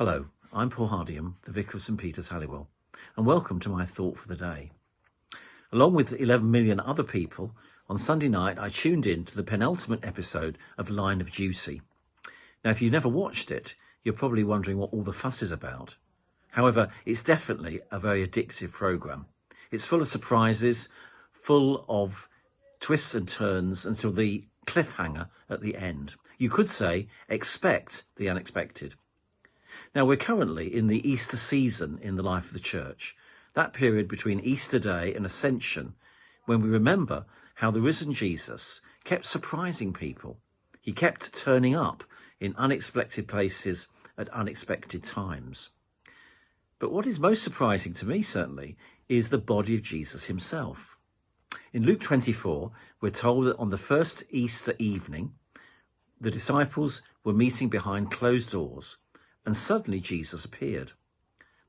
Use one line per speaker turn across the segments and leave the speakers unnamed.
Hello, I'm Paul Hardingham, the Vicar of St Peter's, Halliwell, and welcome to my thought for the day. Along with 11 million other people, on Sunday night I tuned in to the penultimate episode of Line of Duty. Now, if you've never watched it, you're probably wondering what all the fuss is about. However, it's definitely a very addictive programme. It's full of surprises, full of twists and turns until the cliffhanger at the end. You could say, expect the unexpected. Now, we're currently in the Easter season in the life of the church, that period between Easter Day and Ascension, when we remember how the risen Jesus kept surprising people. He kept turning up in unexpected places at unexpected times. But what is most surprising to me, certainly, is the body of Jesus himself. In Luke 24, we're told that on the first Easter evening, the disciples were meeting behind closed doors, and suddenly Jesus appeared.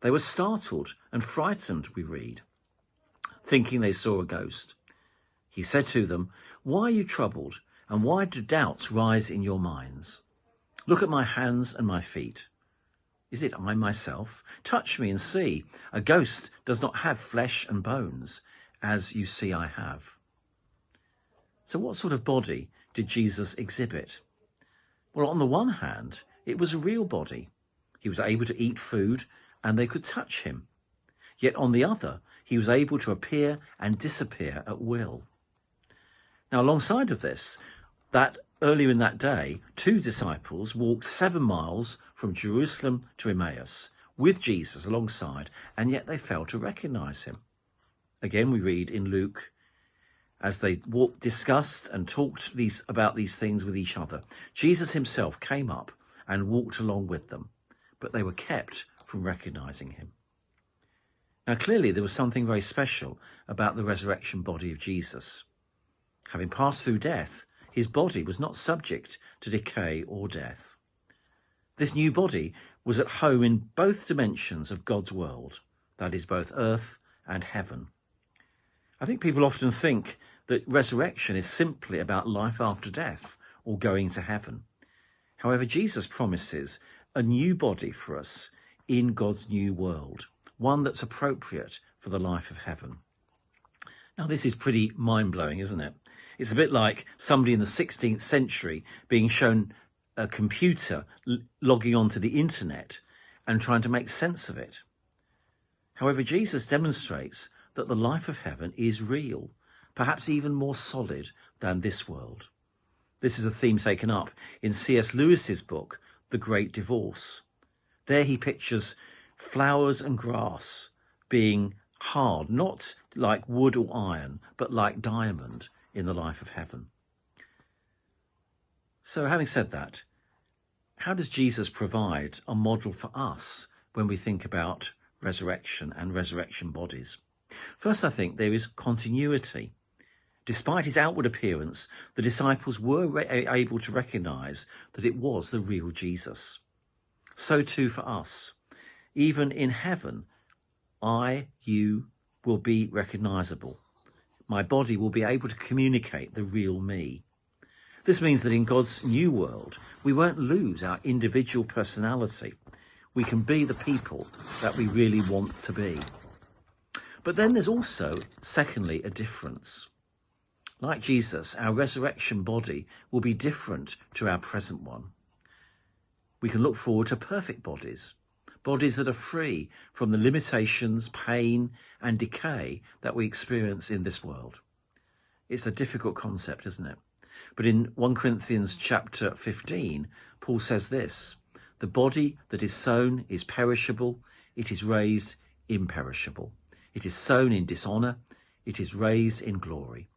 They were startled and frightened, we read, thinking they saw a ghost. He said to them, "Why are you troubled, and why do doubts rise in your minds? Look at my hands and my feet. Is it I myself? Touch me and see. A ghost does not have flesh and bones, as you see I have." So what sort of body did Jesus exhibit? Well, on the one hand, it was a real body. He was able to eat food and they could touch him. Yet on the other, he was able to appear and disappear at will. Now, alongside of this, that earlier in that day, 2 disciples walked 7 miles from Jerusalem to Emmaus with Jesus alongside, and yet they failed to recognize him. Again, we read in Luke, as they discussed and talked about these things with each other, Jesus himself came up and walked along with them, but they were kept from recognizing him. Now, clearly there was something very special about the resurrection body of Jesus. Having passed through death, his body was not subject to decay or death. This new body was at home in both dimensions of God's world, that is, both earth and heaven. I think people often think that resurrection is simply about life after death or going to heaven. However, Jesus promises a new body for us in God's new world, one that's appropriate for the life of heaven. Now, this is pretty mind-blowing, isn't it? It's a bit like somebody in the 16th century being shown a computer logging onto the internet and trying to make sense of it. However, Jesus demonstrates that the life of heaven is real, perhaps even more solid than this world. This is a theme taken up in C.S. Lewis's book, The Great Divorce. There he pictures flowers and grass being hard, not like wood or iron, but like diamond in the life of heaven. So having said that, how does Jesus provide a model for us when we think about resurrection and resurrection bodies? First, I think there is continuity. Despite his outward appearance, the disciples were able to recognize that it was the real Jesus. So too for us. Even in heaven, you will be recognizable. My body will be able to communicate the real me. This means that in God's new world, we won't lose our individual personality. We can be the people that we really want to be. But then there's also, secondly, a difference. Like Jesus, our resurrection body will be different to our present one. We can look forward to perfect bodies, bodies that are free from the limitations, pain, and decay that we experience in this world. It's a difficult concept, isn't it? But in 1 Corinthians chapter 15, Paul says this: "The body that is sown is perishable, it is raised imperishable. It is sown in dishonour, it is raised in glory.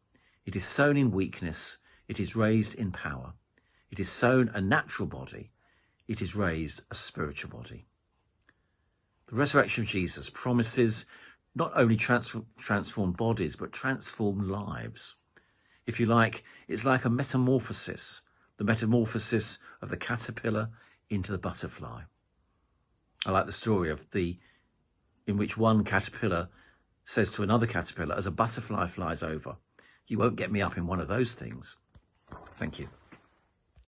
It is sown in weakness, it is raised in power. It is sown a natural body, it is raised a spiritual body." The resurrection of Jesus promises not only transform bodies, but transform lives. If you like, it's like a metamorphosis, the metamorphosis of the caterpillar into the butterfly. I like the story in which one caterpillar says to another caterpillar as a butterfly flies over, "You won't get me up in one of those things." Thank you.